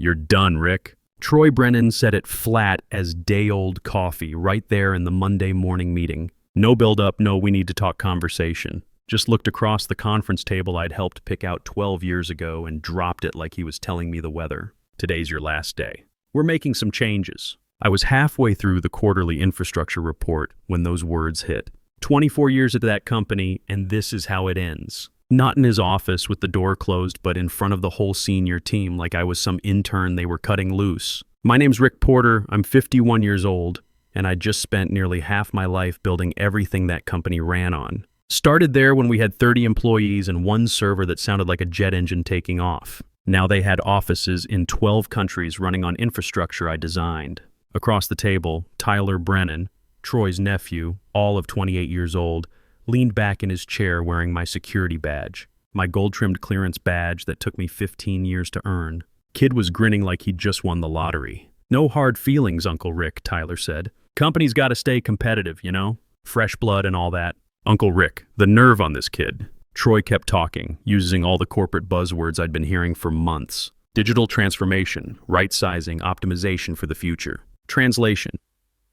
"You're done, Rick." Troy Brennan said it flat as day-old coffee right there in the Monday morning meeting. No build-up, no we need to talk conversation. Just looked across the conference table I'd helped pick out 12 years ago and dropped it like he was telling me the weather. "Today's your last day. We're making some changes." I was halfway through the quarterly infrastructure report when those words hit. 24 years at that company, and this is how it ends. Not in his office with the door closed, but in front of the whole senior team like I was some intern they were cutting loose. "My name's Rick Porter, I'm 51 years old, and I just spent nearly half my life building everything that company ran on. Started there when we had 30 employees and one server that sounded like a jet engine taking off. Now they had offices in 12 countries running on infrastructure I designed." Across the table, Tyler Brennan, Troy's nephew, all of 28 years old, leaned back in his chair wearing my security badge, my gold-trimmed clearance badge that took me 15 years to earn. Kid was grinning like he'd just won the lottery. "No hard feelings, Uncle Rick," Tyler said. "Company's got to stay competitive, you know? Fresh blood and all that." "Uncle Rick, the nerve on this kid." Troy kept talking, using all the corporate buzzwords I'd been hearing for months. Digital transformation, right-sizing, optimization for the future. Translation: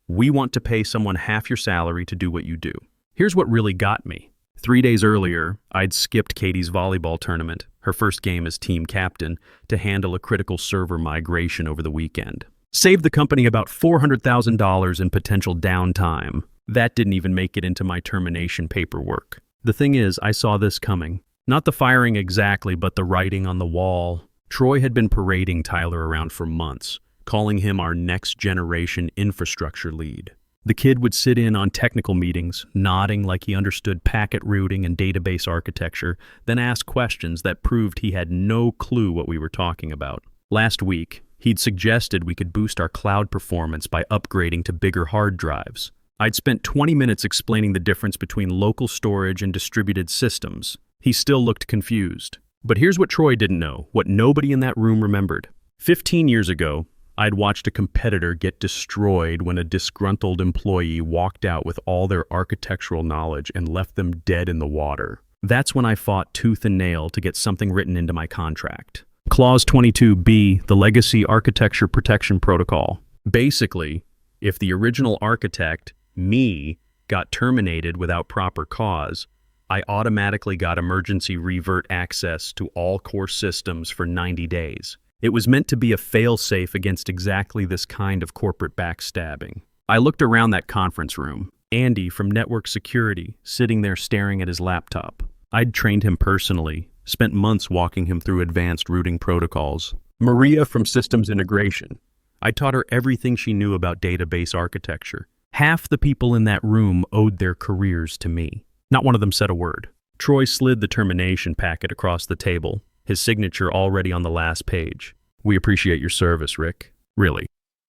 we want to pay someone half your salary to do what you do. Here's what really got me. 3 days earlier, I'd skipped Katie's volleyball tournament, her first game as team captain, to handle a critical server migration over the weekend. Saved the company about $400,000 in potential downtime. That didn't even make it into my termination paperwork. The thing is, I saw this coming. Not the firing exactly, but the writing on the wall. Troy had been parading Tyler around for months, calling him our next generation infrastructure lead. The kid would sit in on technical meetings, nodding like he understood packet routing and database architecture, then ask questions that proved he had no clue what we were talking about. Last week, he'd suggested we could boost our cloud performance by upgrading to bigger hard drives. I'd spent 20 minutes explaining the difference between local storage and distributed systems. He still looked confused. But here's what Troy didn't know, what nobody in that room remembered. 15 years ago, I'd watched a competitor get destroyed when a disgruntled employee walked out with all their architectural knowledge and left them dead in the water. That's when I fought tooth and nail to get something written into my contract. Clause 22B, the Legacy Architecture Protection Protocol. Basically, if the original architect, me, got terminated without proper cause, I automatically got emergency revert access to all core systems for 90 days. It was meant to be a fail-safe against exactly this kind of corporate backstabbing. I looked around that conference room. Andy from Network Security, sitting there staring at his laptop. I'd trained him personally, spent months walking him through advanced routing protocols. Maria from Systems Integration. I taught her everything she knew about database architecture. Half the people in that room owed their careers to me. Not one of them said a word. Troy slid the termination packet across the table, his signature already on the last page. "We appreciate your service, Rick. Really.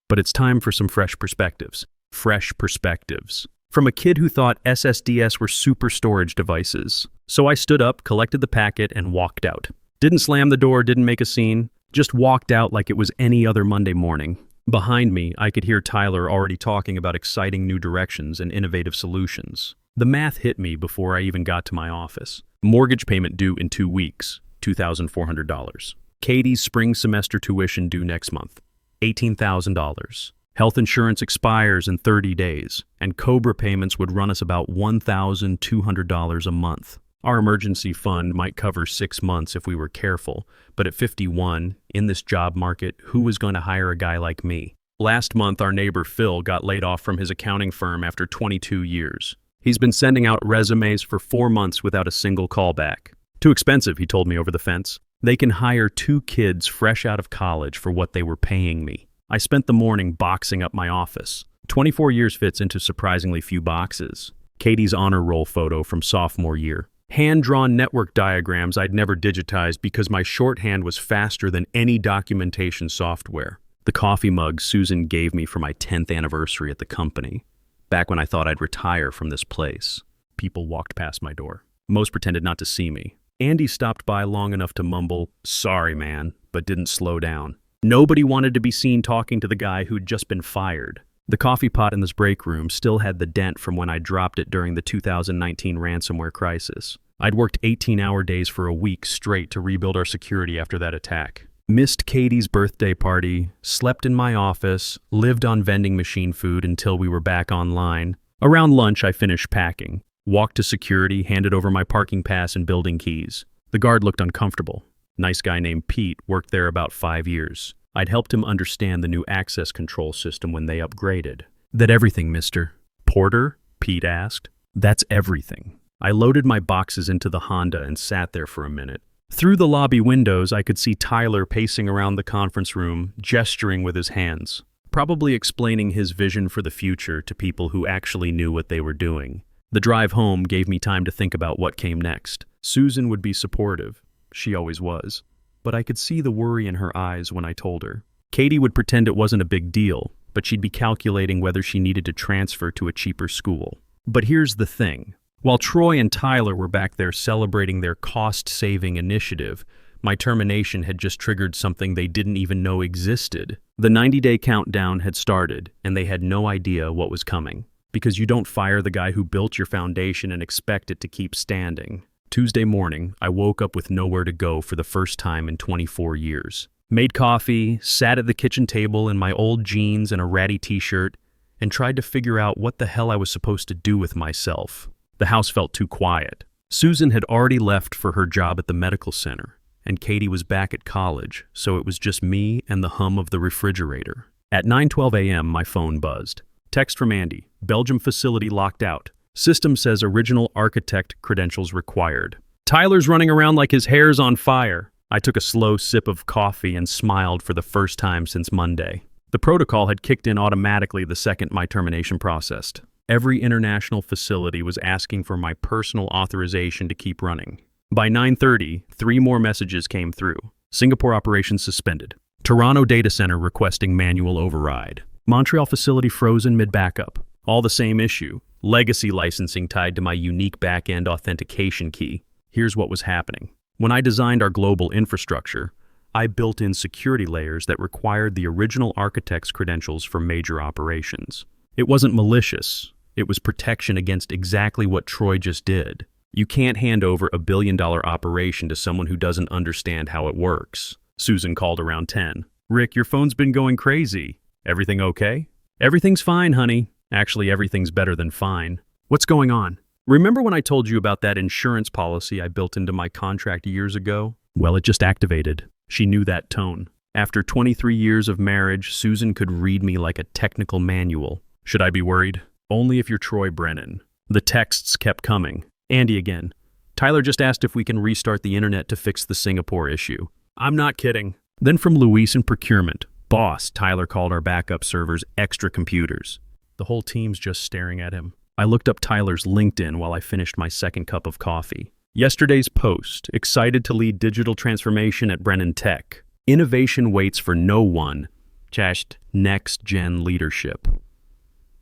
But it's time for some fresh perspectives." Fresh perspectives. From a kid who thought SSDs were super storage devices. So I stood up, collected the packet, and walked out. Didn't slam the door, didn't make a scene. Just walked out like it was any other Monday morning. Behind me, I could hear Tyler already talking about exciting new directions and innovative solutions. The math hit me before I even got to my office. Mortgage payment due in 2 weeks. $2,400. Katie's spring semester tuition due next month, $18,000. Health insurance expires in 30 days, and COBRA payments would run us about $1,200 a month. Our emergency fund might cover 6 months if we were careful, but at 51, in this job market, who was going to hire a guy like me? Last month, our neighbor Phil got laid off from his accounting firm after 22 years. He's been sending out resumes for 4 months without a single callback. "Too expensive," he told me over the fence. "They can hire 2 kids fresh out of college for what they were paying me." I spent the morning boxing up my office. 24 years fits into surprisingly few boxes. Katie's honor roll photo from sophomore year. Hand-drawn network diagrams I'd never digitized because my shorthand was faster than any documentation software. The coffee mug Susan gave me for my 10th anniversary at the company. Back when I thought I'd retire from this place. People walked past my door. Most pretended not to see me. Andy stopped by long enough to mumble, "Sorry, man," but didn't slow down. Nobody wanted to be seen talking to the guy who'd just been fired. The coffee pot in this break room still had the dent from when I dropped it during the 2019 ransomware crisis. I'd worked 18-hour days for a week straight to rebuild our security after that attack. Missed Katie's birthday party, slept in my office, lived on vending machine food until we were back online. Around lunch, I finished packing. Walked to security, handed over my parking pass and building keys. The guard looked uncomfortable. Nice guy named Pete worked there about 5 years. I'd helped him understand the new access control system when they upgraded. That everything, mister? Porter? Pete asked. That's everything. I loaded my boxes into the Honda and sat there for a minute. Through the lobby windows, I could see Tyler pacing around the conference room, gesturing with his hands, probably explaining his vision for the future to people who actually knew what they were doing. The drive home gave me time to think about what came next. Susan would be supportive. She always was. But I could see the worry in her eyes when I told her. Katie would pretend it wasn't a big deal, but she'd be calculating whether she needed to transfer to a cheaper school. But here's the thing. While Troy and Tyler were back there celebrating their cost-saving initiative, my termination had just triggered something they didn't even know existed. The 90-day countdown had started, and they had no idea what was coming. Because you don't fire the guy who built your foundation and expect it to keep standing. Tuesday morning, I woke up with nowhere to go for the first time in 24 years. Made coffee, sat at the kitchen table in my old jeans and a ratty t-shirt, and tried to figure out what the hell I was supposed to do with myself. The house felt too quiet. Susan had already left for her job at the medical center, and Katie was back at college, so it was just me and the hum of the refrigerator. At 9:12 a.m., my phone buzzed. Text from Andy. Belgium facility locked out. System says original architect credentials required. Tyler's running around like his hair's on fire. I took a slow sip of coffee and smiled for the first time since Monday. The protocol had kicked in automatically the second my termination processed. Every international facility was asking for my personal authorization to keep running. By 9:30, 3 more messages came through. Singapore operations suspended. Toronto data center requesting manual override. Montreal facility frozen mid-backup. All the same issue. Legacy licensing tied to my unique back-end authentication key. Here's what was happening. When I designed our global infrastructure, I built in security layers that required the original architect's credentials for major operations. It wasn't malicious. It was protection against exactly what Troy just did. You can't hand over a billion-dollar operation to someone who doesn't understand how it works. Susan called around 10. Rick, your phone's been going crazy. Everything okay? Everything's fine, honey. Actually, everything's better than fine. What's going on? Remember when I told you about that insurance policy I built into my contract years ago? Well, it just activated. She knew that tone. After 23 years of marriage, Susan could read me like a technical manual. Should I be worried? Only if you're Troy Brennan. The texts kept coming. Andy again. Tyler just asked if we can restart the internet to fix the Singapore issue. I'm not kidding. Then from Luis in procurement. Boss, Tyler called our backup servers extra computers. The whole team's just staring at him. I looked up Tyler's LinkedIn while I finished my second cup of coffee. Yesterday's post, excited to lead digital transformation at Brennan Tech. Innovation waits for no one. Just next-gen leadership.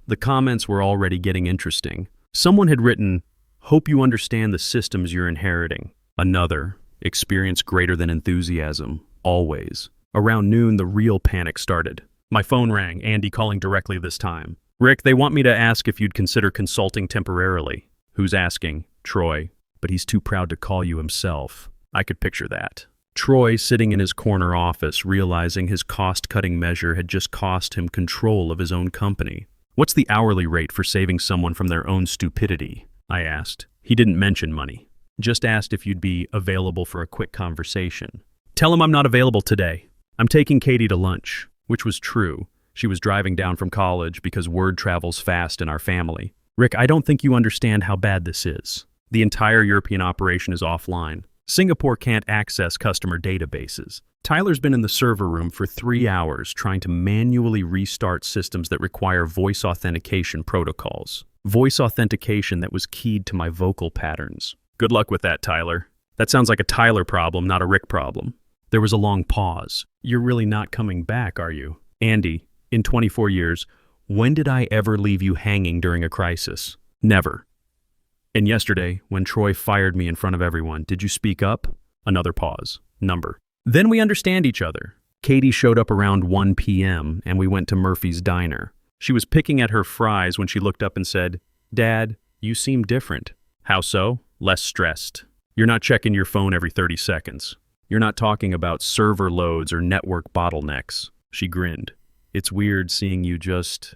The comments were already getting interesting. Someone had written, hope you understand the systems you're inheriting. Another, experience greater than enthusiasm, always. Around noon, the real panic started. My phone rang, Andy calling directly this time. Rick, they want me to ask if you'd consider consulting temporarily. Who's asking? Troy. But he's too proud to call you himself. I could picture that. Troy sitting in his corner office, realizing his cost-cutting measure had just cost him control of his own company. What's the hourly rate for saving someone from their own stupidity? I asked. He didn't mention money. Just asked if you'd be available for a quick conversation. Tell him I'm not available today. I'm taking Katie to lunch, which was true. She was driving down from college because word travels fast in our family. Rick, I don't think you understand how bad this is. The entire European operation is offline. Singapore can't access customer databases. Tyler's been in the server room for 3 hours trying to manually restart systems that require voice authentication protocols. Voice authentication that was keyed to my vocal patterns. Good luck with that, Tyler. That sounds like a Tyler problem, not a Rick problem. There was a long pause. You're really not coming back, are you? Andy, in 24 years, when did I ever leave you hanging during a crisis? Never. And yesterday, when Troy fired me in front of everyone, did you speak up? Another pause. Number. Then we understand each other. Katie showed up around 1 p.m. and we went to Murphy's Diner. She was picking at her fries when she looked up and said, Dad, you seem different. How so? Less stressed. You're not checking your phone every 30 seconds. You're not talking about server loads or network bottlenecks. She grinned. It's weird seeing you just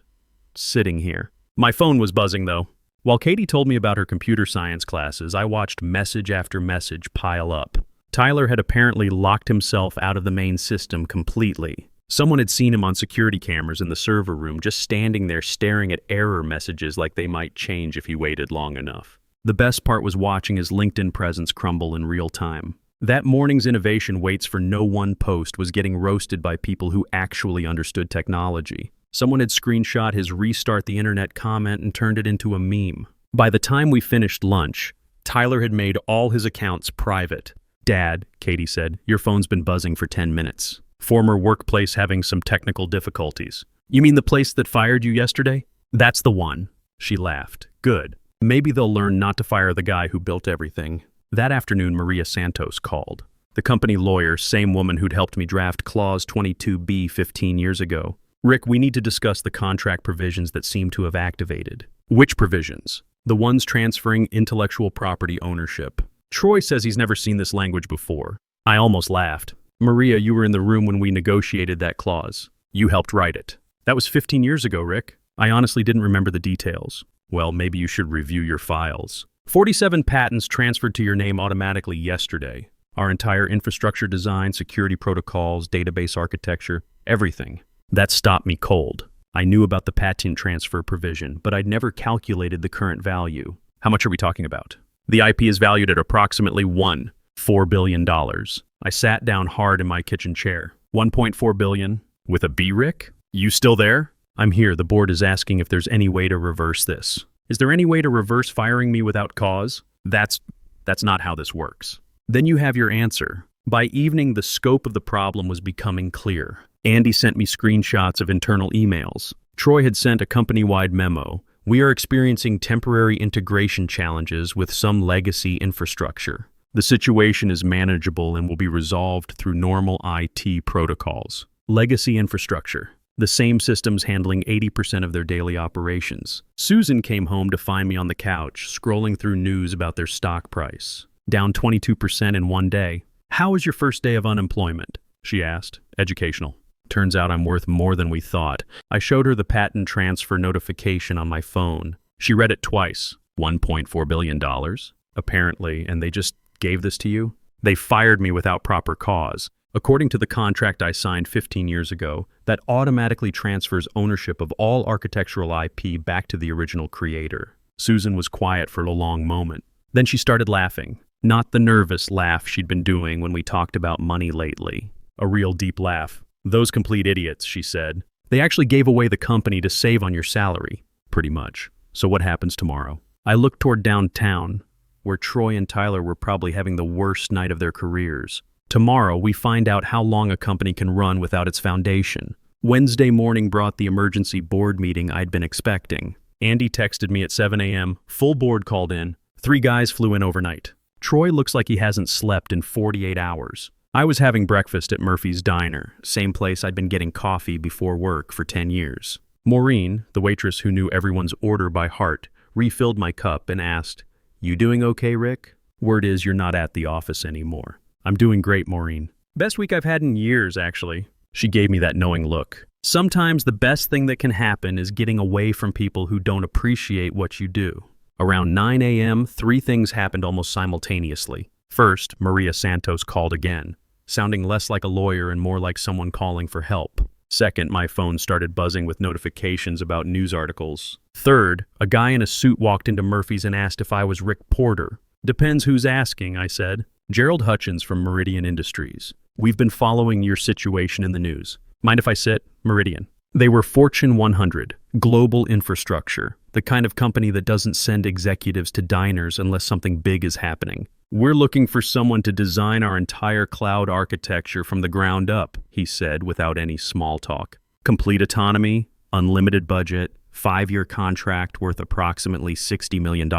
sitting here. My phone was buzzing, though. While Katie told me about her computer science classes, I watched message after message pile up. Tyler had apparently locked himself out of the main system completely. Someone had seen him on security cameras in the server room, just standing there staring at error messages like they might change if he waited long enough. The best part was watching his LinkedIn presence crumble in real time. That morning's innovation waits for no one post was getting roasted by people who actually understood technology. Someone had screenshot his restart the internet comment and turned it into a meme. By the time we finished lunch, Tyler had made all his accounts private. Dad, Katie said, your phone's been buzzing for 10 minutes. Former workplace having some technical difficulties. You mean the place that fired you yesterday? That's the one. She laughed. Good. Maybe they'll learn not to fire the guy who built everything. That afternoon, Maria Santos called. The company lawyer, same woman who'd helped me draft Clause 22B 15 years ago. Rick, we need to discuss the contract provisions that seem to have activated. Which provisions? The ones transferring intellectual property ownership. Troy says he's never seen this language before. I almost laughed. Maria, you were in the room when we negotiated that clause. You helped write it. That was 15 years ago, Rick. I honestly didn't remember the details. Well, maybe you should review your files. 47 patents transferred to your name automatically yesterday. Our entire infrastructure design, security protocols, database architecture, everything. That stopped me cold. I knew about the patent transfer provision, but I'd never calculated the current value. How much are we talking about? The IP is valued at approximately $4 billion. I sat down hard in my kitchen chair. 1.4 billion? With a B, Rick? You still there? I'm here. The board is asking if there's any way to reverse this. Is there any way to reverse firing me without cause? That's not how this works. Then you have your answer. By evening, the scope of the problem was becoming clear. Andy sent me screenshots of internal emails. Troy had sent a company-wide memo. We are experiencing temporary integration challenges with some legacy infrastructure. The situation is manageable and will be resolved through normal IT protocols. Legacy infrastructure. The same systems handling 80% of their daily operations. Susan came home to find me on the couch, scrolling through news about their stock price. Down 22% in one day. How was your first day of unemployment? She asked. Educational. Turns out I'm worth more than we thought. I showed her the patent transfer notification on my phone. She read it twice. $1.4 billion? Apparently, and they just gave this to you? They fired me without proper cause. According to the contract I signed 15 years ago, that automatically transfers ownership of all architectural IP back to the original creator. Susan was quiet for a long moment. Then she started laughing. Not the nervous laugh she'd been doing when we talked about money lately. A real deep laugh. Those complete idiots, she said. They actually gave away the company to save on your salary. Pretty much. So what happens tomorrow? I looked toward downtown, where Troy and Tyler were probably having the worst night of their careers. Tomorrow, we find out how long a company can run without its foundation. Wednesday morning brought the emergency board meeting I'd been expecting. Andy texted me at 7 a.m., full board called in. 3 guys flew in overnight. Troy looks like he hasn't slept in 48 hours. I was having breakfast at Murphy's Diner, same place I'd been getting coffee before work for 10 years. Maureen, the waitress who knew everyone's order by heart, refilled my cup and asked, "You doing okay, Rick? Word is you're not at the office anymore." "I'm doing great, Maureen. Best week I've had in years, actually." She gave me that knowing look. Sometimes the best thing that can happen is getting away from people who don't appreciate what you do. Around 9 a.m., 3 things happened almost simultaneously. First, Maria Santos called again, sounding less like a lawyer and more like someone calling for help. Second, my phone started buzzing with notifications about news articles. Third, a guy in a suit walked into Murphy's and asked if I was Rick Porter. "Depends who's asking," I said. "Gerald Hutchins from Meridian Industries. We've been following your situation in the news." "Mind if I sit?" Meridian. They were Fortune 100, global infrastructure, the kind of company that doesn't send executives to diners unless something big is happening. "We're looking for someone to design our entire cloud architecture from the ground up," he said without any small talk. "Complete autonomy, unlimited budget, 5-year contract worth approximately $60 million.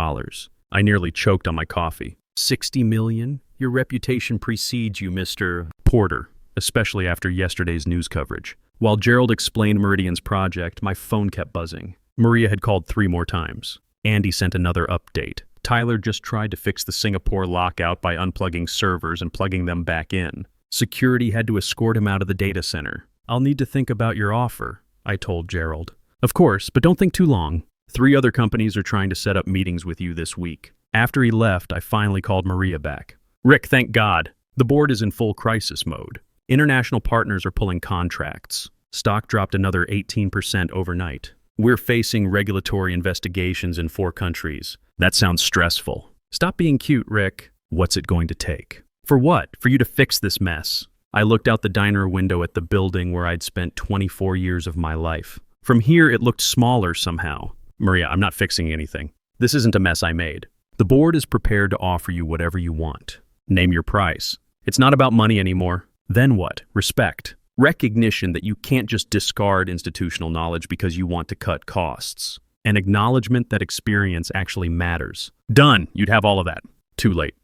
I nearly choked on my coffee. $60 million? Your reputation precedes you, Mr. Porter, especially after yesterday's news coverage. While Gerald explained Meridian's project, my phone kept buzzing. Maria had called 3 more times. Andy sent another update. Tyler just tried to fix the Singapore lockout by unplugging servers and plugging them back in. Security had to escort him out of the data center. I'll need to think about your offer, I told Gerald. Of course, but don't think too long. 3 other companies are trying to set up meetings with you this week. After he left, I finally called Maria back. Rick, thank God. The board is in full crisis mode. International partners are pulling contracts. Stock dropped another 18% overnight. We're facing regulatory investigations in 4 countries. That sounds stressful. Stop being cute, Rick. What's it going to take? For what? For you to fix this mess? I looked out the diner window at the building where I'd spent 24 years of my life. From here, it looked smaller somehow. Maria, I'm not fixing anything. This isn't a mess I made. The board is prepared to offer you whatever you want. Name your price. It's not about money anymore. Then what? Respect. Recognition that you can't just discard institutional knowledge because you want to cut costs. An acknowledgement that experience actually matters. Done. You'd have all of that. Too late.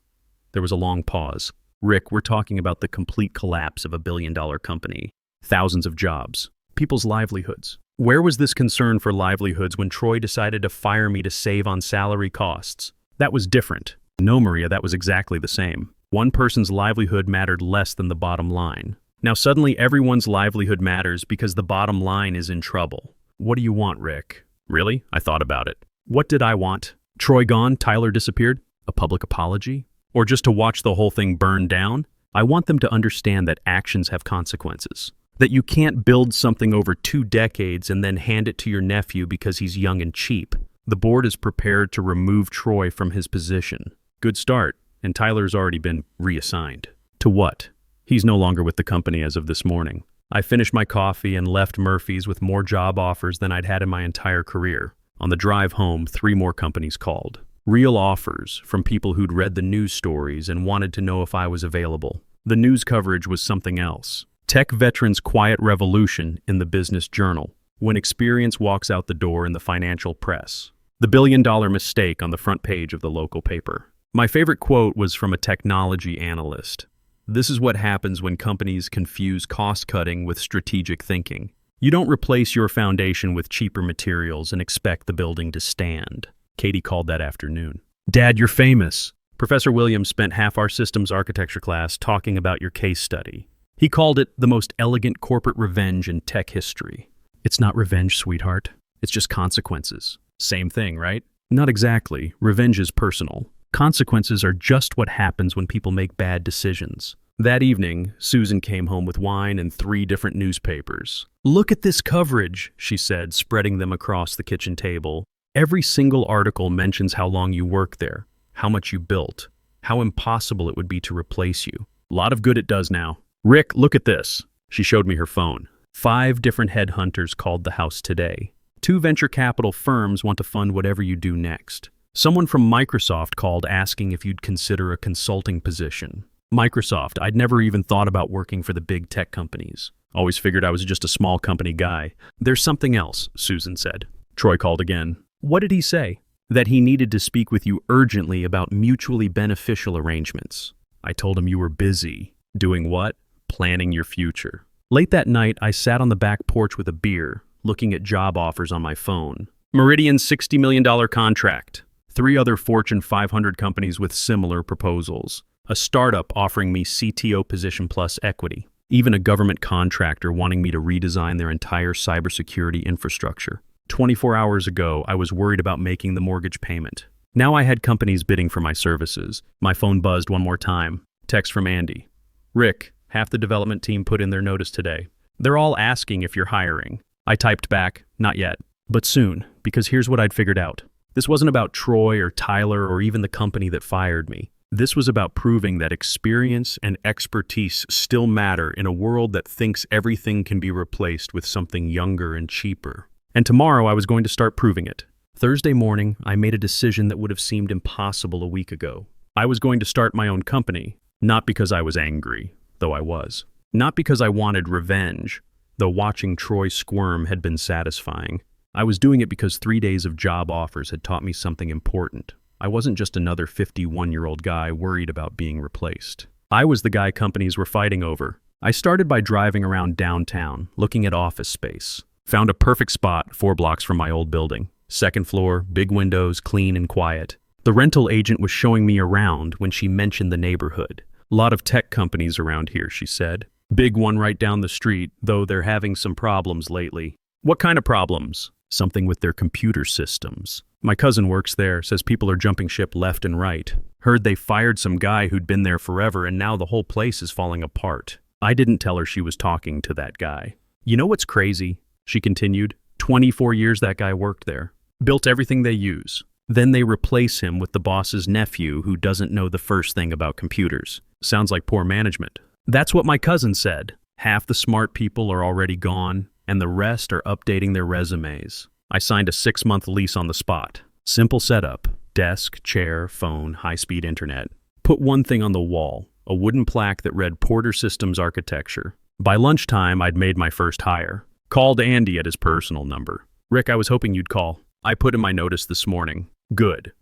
There was a long pause. Rick, we're talking about the complete collapse of a billion-dollar company. Thousands of jobs. People's livelihoods. Where was this concern for livelihoods when Troy decided to fire me to save on salary costs? That was different. No, Maria, that was exactly the same. One person's livelihood mattered less than the bottom line. Now suddenly everyone's livelihood matters because the bottom line is in trouble. What do you want, Rick? Really? I thought about it. What did I want? Troy gone, Tyler disappeared? A public apology? Or just to watch the whole thing burn down? I want them to understand that actions have consequences. That you can't build something over 2 decades and then hand it to your nephew because he's young and cheap. The board is prepared to remove Troy from his position. Good start, and Tyler's already been reassigned. To what? He's no longer with the company as of this morning. I finished my coffee and left Murphy's with more job offers than I'd had in my entire career. On the drive home, 3 more companies called. Real offers from people who'd read the news stories and wanted to know if I was available. The news coverage was something else. Tech veterans' quiet revolution in the business journal. When experience walks out the door in the financial press. The billion-dollar mistake on the front page of the local paper. My favorite quote was from a technology analyst. This is what happens when companies confuse cost-cutting with strategic thinking. You don't replace your foundation with cheaper materials and expect the building to stand. Katie called that afternoon. Dad, you're famous. Professor Williams spent half our systems architecture class talking about your case study. He called it the most elegant corporate revenge in tech history. It's not revenge, sweetheart. It's just consequences. Same thing, right? Not exactly. Revenge is personal. Consequences are just what happens when people make bad decisions. That evening, Susan came home with wine and 3 different newspapers. Look at this coverage, she said, spreading them across the kitchen table. Every single article mentions how long you worked there, how much you built, how impossible it would be to replace you. A lot of good it does now. Rick, look at this. She showed me her phone. 5 different headhunters called the house today. 2 venture capital firms want to fund whatever you do next. Someone from Microsoft called asking if you'd consider a consulting position. Microsoft, I'd never even thought about working for the big tech companies. Always figured I was just a small company guy. There's something else, Susan said. Troy called again. What did he say? That he needed to speak with you urgently about mutually beneficial arrangements. I told him you were busy. Doing what? Planning your future. Late that night, I sat on the back porch with a beer, looking at job offers on my phone. Meridian's $60 million contract. 3 other Fortune 500 companies with similar proposals. A startup offering me CTO position plus equity. Even a government contractor wanting me to redesign their entire cybersecurity infrastructure. 24 hours ago, I was worried about making the mortgage payment. Now I had companies bidding for my services. My phone buzzed one more time. Text from Andy. Rick, half the development team put in their notice today. They're all asking if you're hiring. I typed back, not yet, but soon, because here's what I'd figured out. This wasn't about Troy or Tyler or even the company that fired me. This was about proving that experience and expertise still matter in a world that thinks everything can be replaced with something younger and cheaper. And tomorrow I was going to start proving it. Thursday morning, I made a decision that would have seemed impossible a week ago. I was going to start my own company, not because I was angry, though I was. Not because I wanted revenge, though watching Troy squirm had been satisfying. I was doing it because 3 days of job offers had taught me something important. I wasn't just another 51-year-old guy worried about being replaced. I was the guy companies were fighting over. I started by driving around downtown, looking at office space. Found a perfect spot 4 blocks from my old building. 2nd floor, big windows, clean and quiet. The rental agent was showing me around when she mentioned the neighborhood. Lot of tech companies around here, she said. Big one right down the street, though they're having some problems lately. What kind of problems? Something with their computer systems. My cousin works there, says people are jumping ship left and right. Heard they fired some guy who'd been there forever and now the whole place is falling apart. I didn't tell her she was talking to that guy. You know what's crazy? She continued. 24 years that guy worked there. Built everything they use. Then they replace him with the boss's nephew who doesn't know the first thing about computers. Sounds like poor management. That's what my cousin said. Half the smart people are already gone, and the rest are updating their resumes. I signed a 6-month lease on the spot. Simple setup. Desk, chair, phone, high-speed internet. Put one thing on the wall, a wooden plaque that read Porter Systems Architecture. By lunchtime, I'd made my first hire. Called Andy at his personal number. Rick, I was hoping you'd call. I put in my notice this morning. Good.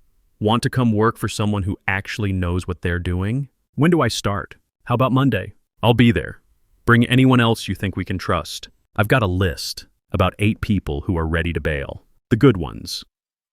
Want to come work for someone who actually knows what they're doing? When do I start? How about Monday? I'll be there. Bring anyone else you think we can trust. I've got a list. About 8 people who are ready to bail. The good ones.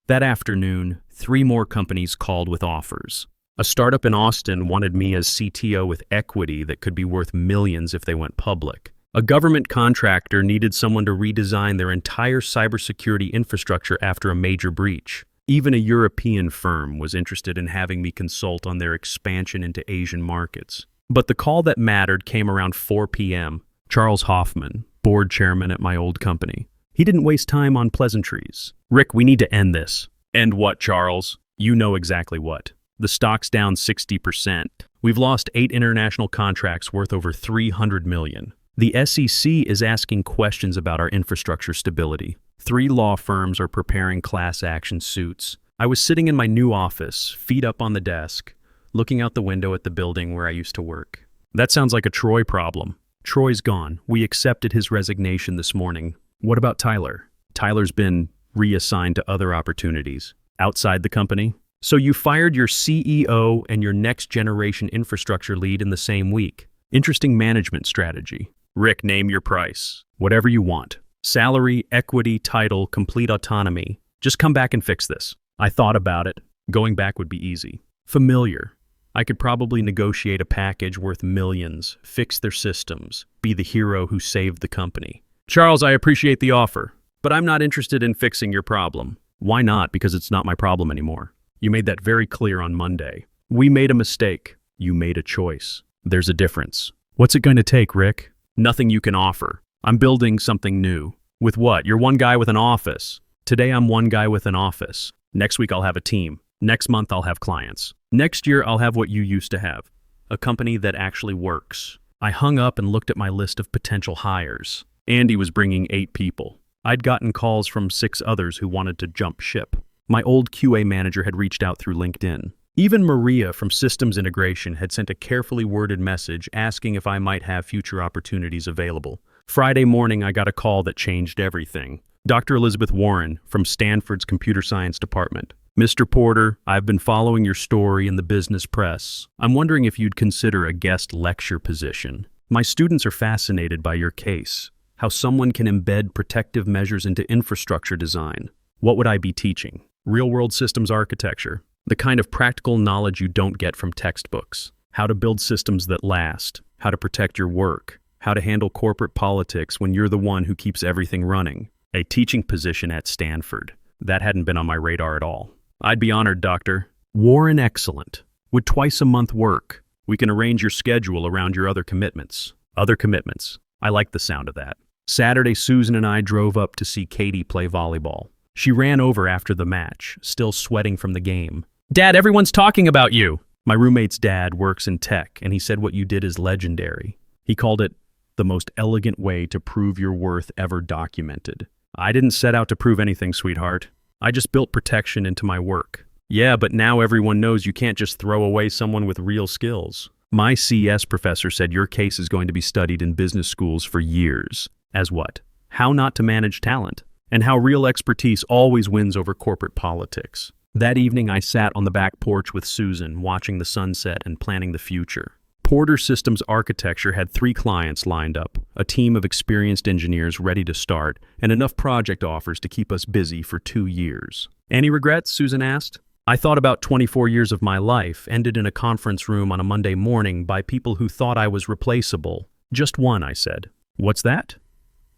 That afternoon, 3 more companies called with offers. A startup in Austin wanted me as CTO with equity that could be worth millions if they went public. A government contractor needed someone to redesign their entire cybersecurity infrastructure after a major breach. Even a European firm was interested in having me consult on their expansion into Asian markets. But the call that mattered came around 4 p.m. Charles Hoffman, board chairman at my old company. He didn't waste time on pleasantries. Rick, we need to end this. End what, Charles? You know exactly what. The stock's down 60%. We've lost 8 international contracts worth over $300 million. The SEC is asking questions about our infrastructure stability. 3 law firms are preparing class action suits. I was sitting in my new office, feet up on the desk, looking out the window at the building where I used to work. That sounds like a Troy problem. Troy's gone. We accepted his resignation this morning. What about Tyler? Tyler's been reassigned to other opportunities. Outside the company? So you fired your CEO and your next generation infrastructure lead in the same week. Interesting management strategy. Rick, name your price. Whatever you want. Salary, equity, title, complete autonomy. Just come back and fix this. I thought about it. Going back would be easy. Familiar. I could probably negotiate a package worth millions, fix their systems, be the hero who saved the company. Charles, I appreciate the offer, but I'm not interested in fixing your problem. Why not? Because it's not my problem anymore. You made that very clear on Monday. We made a mistake. You made a choice. There's a difference. What's it going to take, Rick? Nothing you can offer. I'm building something new. With what? You're one guy with an office. Today I'm one guy with an office. Next week I'll have a team. Next month I'll have clients. Next year I'll have what you used to have. A company that actually works. I hung up and looked at my list of potential hires. Andy was bringing 8 people. I'd gotten calls from 6 others who wanted to jump ship. My old QA manager had reached out through LinkedIn. Even Maria from Systems Integration had sent a carefully worded message asking if I might have future opportunities available. Friday morning, I got a call that changed everything. Dr. Elizabeth Warren from Stanford's Computer Science Department. Mr. Porter, I've been following your story in the business press. I'm wondering if you'd consider a guest lecture position. My students are fascinated by your case, how someone can embed protective measures into infrastructure design. What would I be teaching? Real-world systems architecture, the kind of practical knowledge you don't get from textbooks. How to build systems that last, how to protect your work, how to handle corporate politics when you're the one who keeps everything running. A teaching position at Stanford. That hadn't been on my radar at all. I'd be honored, Doctor. Warren, excellent. Would twice a month work? We can arrange your schedule around your other commitments. Other commitments. I like the sound of that. Saturday, Susan and I drove up to see Katie play volleyball. She ran over after the match, still sweating from the game. Dad, everyone's talking about you. My roommate's dad works in tech, and he said what you did is legendary. He called it the most elegant way to prove your worth ever documented. I didn't set out to prove anything, sweetheart. I just built protection into my work. Yeah, but now everyone knows you can't just throw away someone with real skills. My CS professor said your case is going to be studied in business schools for years. As what? How not to manage talent, and how real expertise always wins over corporate politics. That evening, I sat on the back porch with Susan, watching the sunset and planning the future. Porter Systems Architecture had 3 clients lined up, a team of experienced engineers ready to start, and enough project offers to keep us busy for 2 years. Any regrets? Susan asked. I thought about 24 years of my life ended in a conference room on a Monday morning by people who thought I was replaceable. Just one, I said. What's that?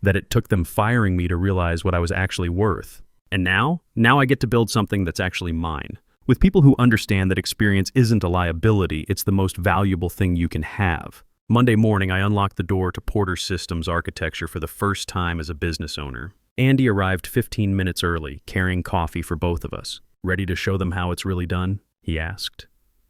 That it took them firing me to realize what I was actually worth. And now I get to build something that's actually mine. With people who understand that experience isn't a liability, it's the most valuable thing you can have. Monday morning, I unlocked the door to Porter Systems architecture for the first time as a business owner. Andy arrived 15 minutes early, carrying coffee for both of us. Ready to show them how it's really done? He asked.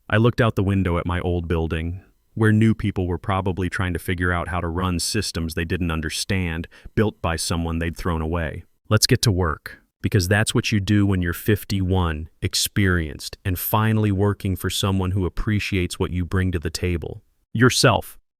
I looked out the window at my old building, where new people were probably trying to figure out how to run systems they didn't understand, built by someone they'd thrown away. Let's get to work, because that's what you do when you're 51, experienced, and finally working for someone who appreciates what you bring to the table. Yourself.